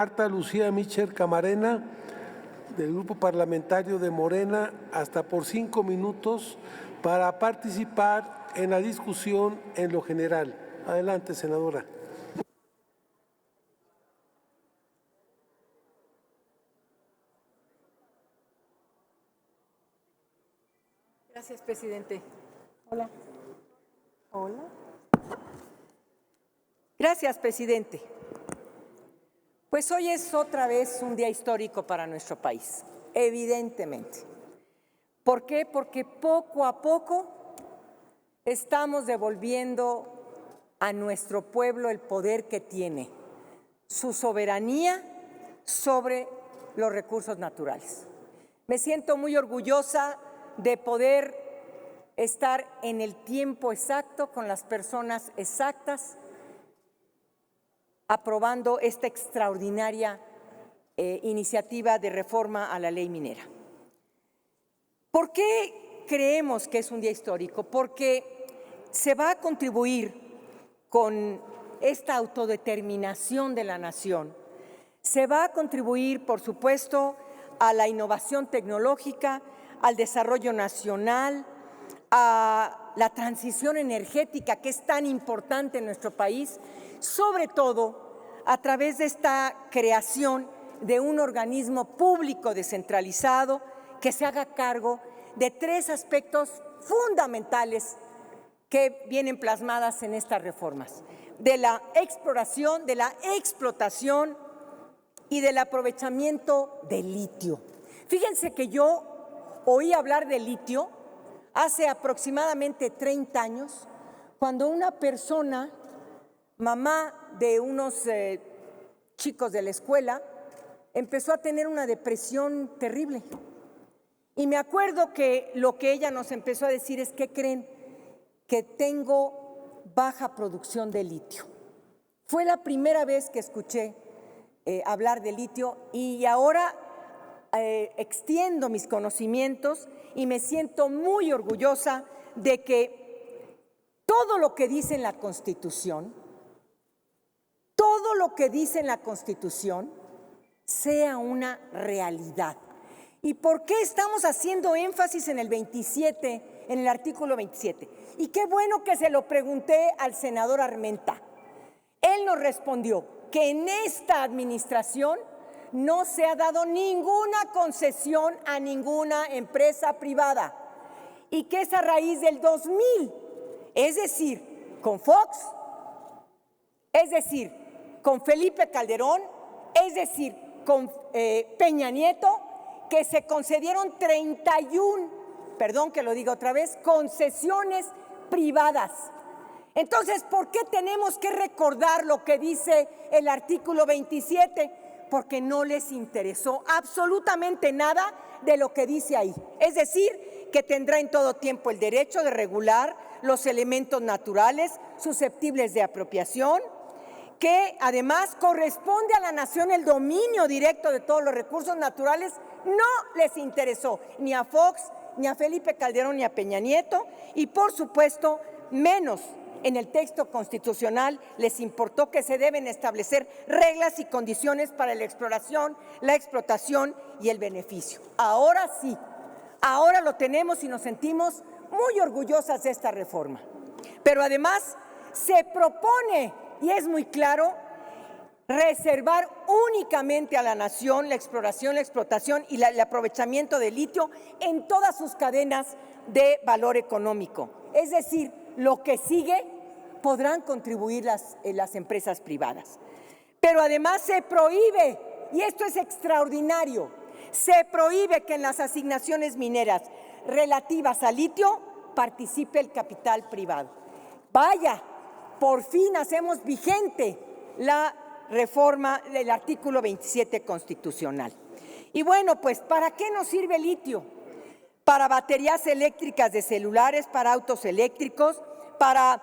Marta Lucía Micher Camarena, del Grupo Parlamentario de Morena, hasta por 5 minutos para participar en la discusión en lo general. Adelante, senadora. Gracias, presidente. Hola. Hola. Gracias, presidente. Pues hoy es otra vez un día histórico para nuestro país, evidentemente. ¿Por qué? Porque poco a poco estamos devolviendo a nuestro pueblo el poder que tiene, su soberanía sobre los recursos naturales. Me siento muy orgullosa de poder estar en el tiempo exacto, con las personas exactas, aprobando esta extraordinaria iniciativa de reforma a la ley minera. ¿Por qué creemos que es un día histórico? Porque se va a contribuir con esta autodeterminación de la nación, se va a contribuir, por supuesto, a la innovación tecnológica, al desarrollo nacional, a la transición energética que es tan importante en nuestro país, sobre todo a través de esta creación de un organismo público descentralizado que se haga cargo de 3 aspectos fundamentales que vienen plasmadas en estas reformas: de la exploración, de la explotación y del aprovechamiento del litio. Fíjense que yo oí hablar de litio hace aproximadamente 30 años, cuando una persona, mamá de unos chicos de la escuela, empezó a tener una depresión terrible. Y me acuerdo que lo que ella nos empezó a decir es: ¿qué creen? Que tengo baja producción de litio. Fue la primera vez que escuché hablar de litio y ahora extiendo mis conocimientos y me siento muy orgullosa de que todo lo que dice en la Constitución, sea una realidad. ¿Y por qué estamos haciendo énfasis en el 27, en el artículo 27? Y qué bueno que se lo pregunté al senador Armenta. Él nos respondió que en esta administración no se ha dado ninguna concesión a ninguna empresa privada y que es a raíz del 2000, es decir, con Fox, es decir, con Felipe Calderón, es decir, con Peña Nieto, que se concedieron 31, perdón que lo diga otra vez, concesiones privadas. Entonces, ¿por qué tenemos que recordar lo que dice el artículo 27? Porque no les interesó absolutamente nada de lo que dice ahí. Es decir, que tendrá en todo tiempo el derecho de regular los elementos naturales susceptibles de apropiación, que además corresponde a la nación el dominio directo de todos los recursos naturales. No les interesó ni a Fox, ni a Felipe Calderón, ni a Peña Nieto, y por supuesto menos en el texto constitucional les importó que se deben establecer reglas y condiciones para la exploración, la explotación y el beneficio. Ahora sí, ahora lo tenemos y nos sentimos muy orgullosas de esta reforma. Pero además se propone, y es muy claro, reservar únicamente a la nación la exploración, la explotación y el aprovechamiento del litio en todas sus cadenas de valor económico. Es decir, lo que sigue podrán contribuir las empresas privadas. Pero además se prohíbe, y esto es extraordinario, se prohíbe que en las asignaciones mineras relativas al litio participe el capital privado. Vaya, por fin hacemos vigente la reforma del artículo 27 constitucional. Y bueno, pues, ¿para qué nos sirve el litio? Para baterías eléctricas de celulares, para autos eléctricos, para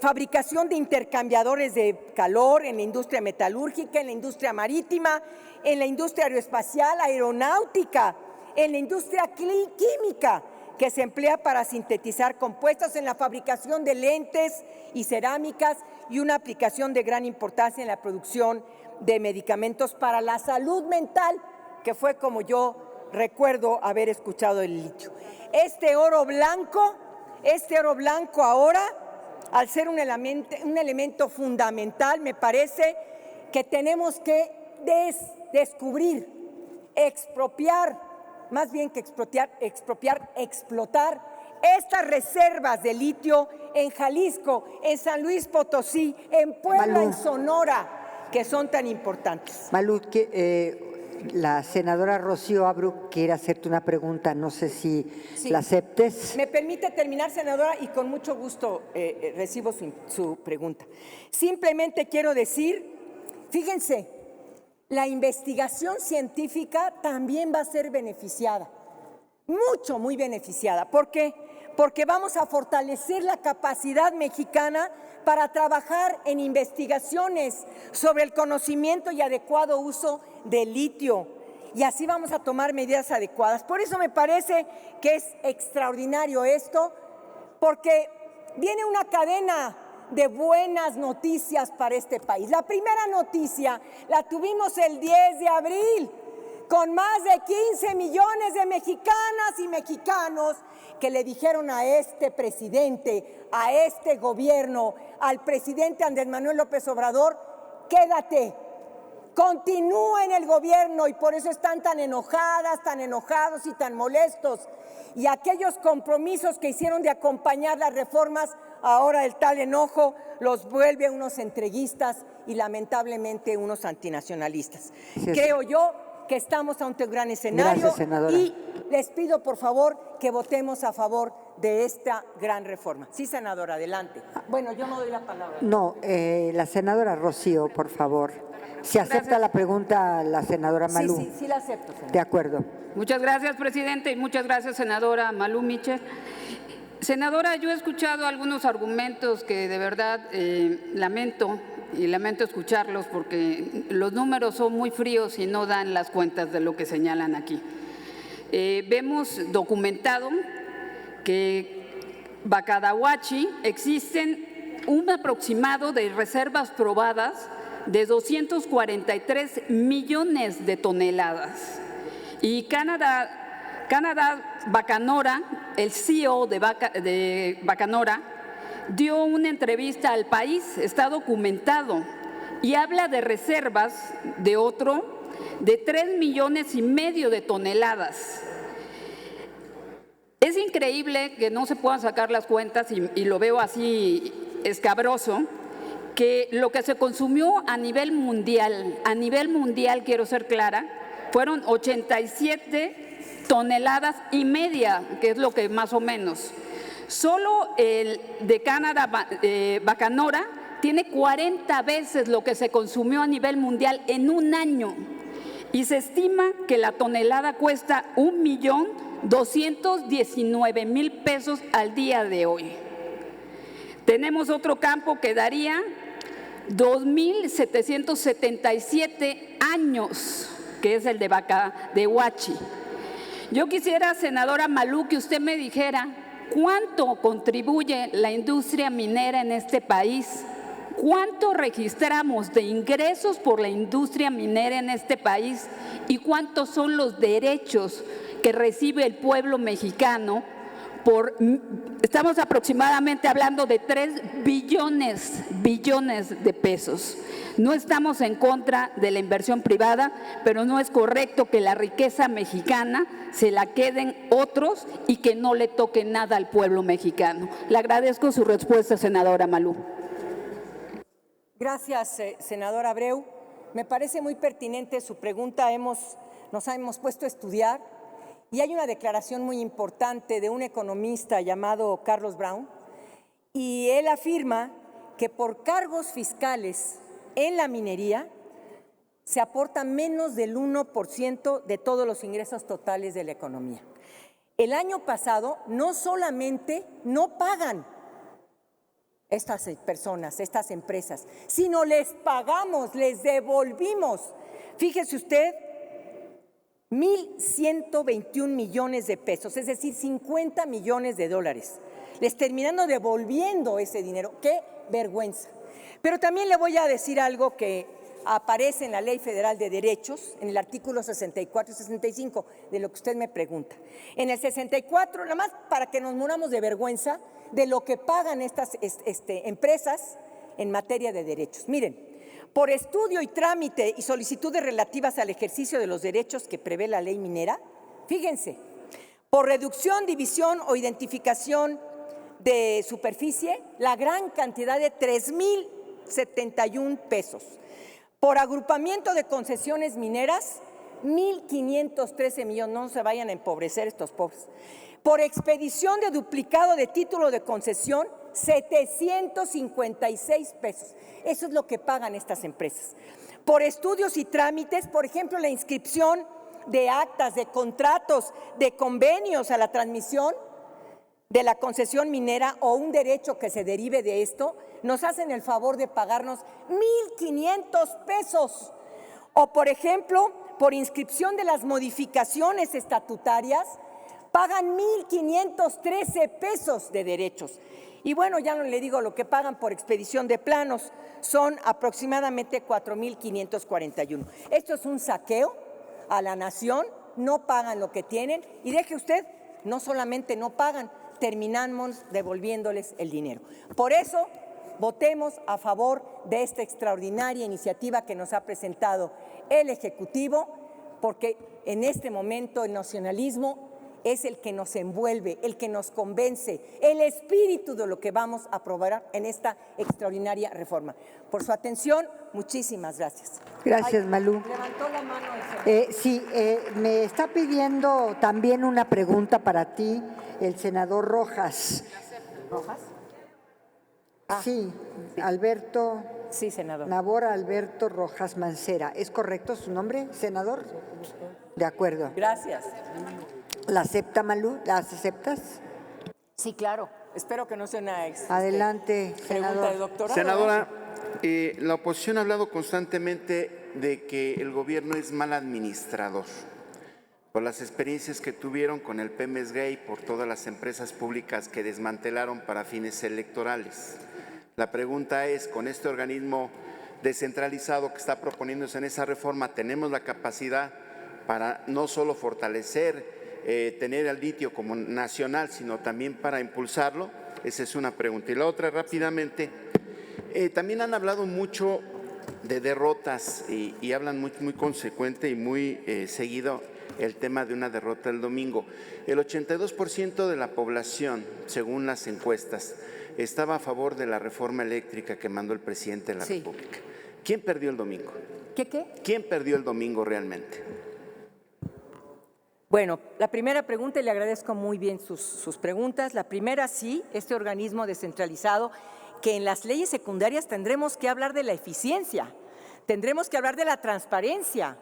fabricación de intercambiadores de calor en la industria metalúrgica, en la industria marítima, en la industria aeroespacial, aeronáutica, en la industria química, que se emplea para sintetizar compuestos, en la fabricación de lentes y cerámicas, y una aplicación de gran importancia en la producción de medicamentos para la salud mental, que fue como yo recuerdo haber escuchado el litio. Este oro blanco ahora, al ser un elemento fundamental, me parece que tenemos que descubrir, expropiar, más bien que expropiar, explotar estas reservas de litio en Jalisco, en San Luis Potosí, en Puebla, en Sonora, que son tan importantes. Malú, la senadora Rocío Abreu quiere hacerte una pregunta, no sé si la aceptes. ¿Me permite terminar, senadora? Y con mucho gusto recibo su pregunta. Simplemente quiero decir, fíjense, la investigación científica también va a ser beneficiada, muy beneficiada. ¿Por qué? Porque vamos a fortalecer la capacidad mexicana para trabajar en investigaciones sobre el conocimiento y adecuado uso del litio. Y así vamos a tomar medidas adecuadas. Por eso me parece que es extraordinario esto, porque viene una cadena de buenas noticias para este país. La primera noticia la tuvimos el 10 de abril, con más de 15 millones de mexicanas y mexicanos que le dijeron a este presidente, a este gobierno, al presidente Andrés Manuel López Obrador: quédate, continúa en el gobierno, y por eso están tan enojadas, tan enojados y tan molestos. Y aquellos compromisos que hicieron de acompañar las reformas, ahora el tal enojo los vuelve unos entreguistas y lamentablemente unos antinacionalistas. Sí, creo yo que estamos ante un gran escenario. Gracias, senadora. Y les pido, por favor, que votemos a favor de esta gran reforma. Sí, senadora, adelante. Bueno, yo no doy la palabra. No, la senadora Rocío, por favor. ¿Se acepta la pregunta la senadora Malú? Sí la acepto, senadora. De acuerdo. Muchas gracias, presidente, y muchas gracias, senadora Malú Michel. Senadora, yo he escuchado algunos argumentos que de verdad lamento escucharlos, porque los números son muy fríos y no dan las cuentas de lo que señalan aquí. Vemos documentado que Bacadahuachi existen un aproximado de reservas probadas de 243 millones de toneladas. Y Canadá Bacanora, el CEO de Bacanora, dio una entrevista al País, está documentado, y habla de reservas de 3,5 millones de toneladas. Es increíble que no se puedan sacar las cuentas, y lo veo así escabroso, que lo que se consumió a nivel mundial, quiero ser clara, fueron 87 toneladas y media, que es lo que más o menos. Solo el de Canadá, Bacanora, tiene 40 veces lo que se consumió a nivel mundial en un año. Y se estima que la tonelada cuesta 1,219,000 pesos al día de hoy. Tenemos otro campo que daría 2,777 años, que es el de Bacadahuachi. Yo quisiera, senadora Malú, que usted me dijera cuánto contribuye la industria minera en este país, cuánto registramos de ingresos por la industria minera en este país y cuántos son los derechos que recibe el pueblo mexicano. Estamos aproximadamente hablando de 3 billones de pesos. No estamos en contra de la inversión privada, pero no es correcto que la riqueza mexicana se la queden otros y que no le toque nada al pueblo mexicano. Le agradezco su respuesta, senadora Malú. Gracias, senadora Abreu. Me parece muy pertinente su pregunta. Nos hemos puesto a estudiar. Y hay una declaración muy importante de un economista llamado Carlos Brown, y él afirma que por cargos fiscales en la minería se aporta menos del 1% de todos los ingresos totales de la economía. El año pasado no solamente no pagan estas personas, estas empresas, sino les pagamos, les devolvimos. Fíjese usted, 1,121 millones de pesos, es decir, 50 millones de dólares. Les terminando devolviendo ese dinero. ¡Qué vergüenza! Pero también le voy a decir algo que aparece en la Ley Federal de Derechos, en el artículo 64 y 65, de lo que usted me pregunta. En el 64, nada más para que nos muramos de vergüenza de lo que pagan estas empresas en materia de derechos. Miren, por estudio y trámite y solicitudes relativas al ejercicio de los derechos que prevé la ley minera, fíjense, por reducción, división o identificación de superficie, la gran cantidad de 3,071 pesos. Por agrupamiento de concesiones mineras, 1,513 millones, no se vayan a empobrecer estos pobres. Por expedición de duplicado de título de concesión, 756 pesos. Eso es lo que pagan estas empresas. Por estudios y trámites, por ejemplo, la inscripción de actas, de contratos, de convenios a la transmisión de la concesión minera o un derecho que se derive de esto, nos hacen el favor de pagarnos 1,500 pesos. O, por ejemplo, por inscripción de las modificaciones estatutarias, pagan 1,513 pesos de derechos. Y bueno, ya no le digo lo que pagan por expedición de planos, son aproximadamente 4,541. Esto es un saqueo a la nación, no pagan lo que tienen y deje usted, no solamente no pagan, terminamos devolviéndoles el dinero. Por eso, votemos a favor de esta extraordinaria iniciativa que nos ha presentado el Ejecutivo, porque en este momento el nacionalismo es el que nos envuelve, el que nos convence, el espíritu de lo que vamos a aprobar en esta extraordinaria reforma. Por su atención, muchísimas gracias. Gracias, Malú. Levantó la mano el senador. Sí, me está pidiendo también una pregunta para ti el senador Rojas. ¿Rojas? Sí, Alberto. Sí, senador. Nabor Alberto Rojas Mancera. ¿Es correcto su nombre, senador? De acuerdo. Gracias. ¿La acepta, Malú? ¿Las aceptas? Sí, claro. Espero que no sea una Adelante, pregunta senador. de doctorado. Senadora, la oposición ha hablado constantemente de que el gobierno es mal administrador por las experiencias que tuvieron con el Pemex-Gay, por todas las empresas públicas que desmantelaron para fines electorales. La pregunta es, con este organismo descentralizado que está proponiéndose en esa reforma, ¿tenemos la capacidad para no solo fortalecer, tener el litio como nacional, sino también para impulsarlo? Esa es una pregunta. Y la otra, rápidamente, también han hablado mucho de derrotas y hablan muy consecuente y muy seguido el tema de una derrota el domingo. El 82% de la población, según las encuestas, estaba a favor de la reforma eléctrica que mandó el presidente de la República. ¿Quién perdió el domingo? ¿Qué? ¿Quién perdió el domingo realmente? Bueno, la primera pregunta, y le agradezco muy bien sus preguntas. La primera, sí, este organismo descentralizado, que en las leyes secundarias tendremos que hablar de la eficiencia, tendremos que hablar de la transparencia.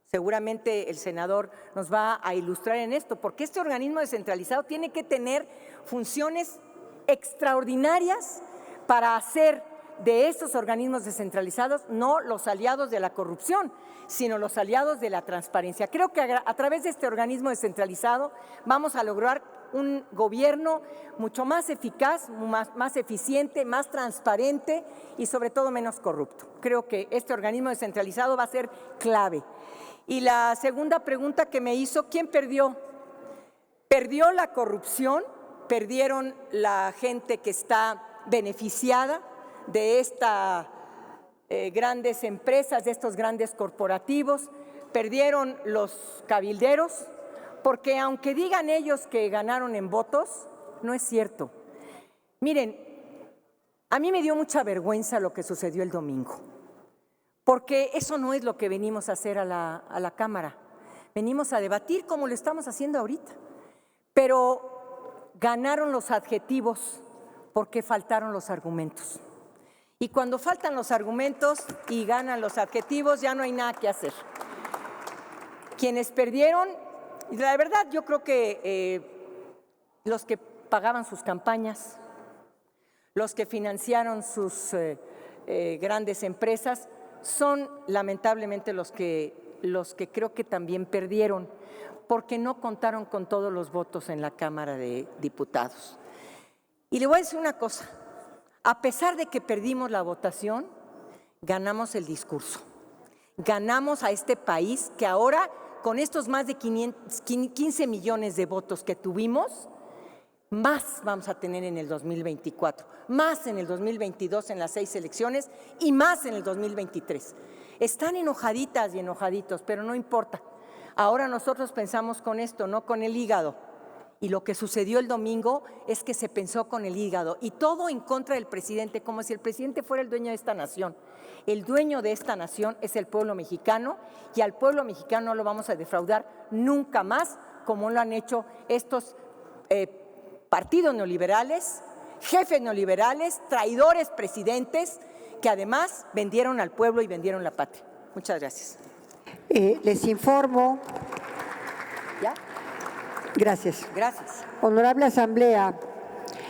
Seguramente el senador nos va a ilustrar en esto, porque este organismo descentralizado tiene que tener funciones extraordinarias para hacer de estos organismos descentralizados no los aliados de la corrupción, sino los aliados de la transparencia. Creo que a través de este organismo descentralizado vamos a lograr un gobierno mucho más eficaz, más eficiente, más transparente y sobre todo menos corrupto. Creo que este organismo descentralizado va a ser clave. Y la segunda pregunta que me hizo, ¿quién perdió? Perdió la corrupción, perdieron la gente que está beneficiada de estas grandes empresas, de estos grandes corporativos, perdieron los cabilderos, porque aunque digan ellos que ganaron en votos, no es cierto. Miren, a mí me dio mucha vergüenza lo que sucedió el domingo, porque eso no es lo que venimos a hacer a la Cámara. Venimos a debatir como lo estamos haciendo ahorita, pero ganaron los adjetivos porque faltaron los argumentos. Y cuando faltan los argumentos y ganan los adjetivos, ya no hay nada que hacer. Quienes perdieron, y la verdad yo creo que los que pagaban sus campañas, los que financiaron sus grandes empresas, son lamentablemente los que creo que también perdieron, porque no contaron con todos los votos en la Cámara de Diputados. Y le voy a decir una cosa. A pesar de que perdimos la votación, ganamos el discurso. Ganamos a este país que ahora, con estos más de 15 millones de votos que tuvimos, más vamos a tener en el 2024, más en el 2022 en las 6 elecciones y más en el 2023. Están enojaditas y enojaditos, pero no importa. Ahora nosotros pensamos con esto, no con el hígado. Y lo que sucedió el domingo es que se pensó con el hígado y todo en contra del presidente, como si el presidente fuera el dueño de esta nación. El dueño de esta nación es el pueblo mexicano y al pueblo mexicano no lo vamos a defraudar nunca más, como lo han hecho estos partidos neoliberales, jefes neoliberales, traidores presidentes, que además vendieron al pueblo y vendieron la patria. Muchas gracias. Les informo. ¿Ya? Gracias. Gracias. Honorable Asamblea,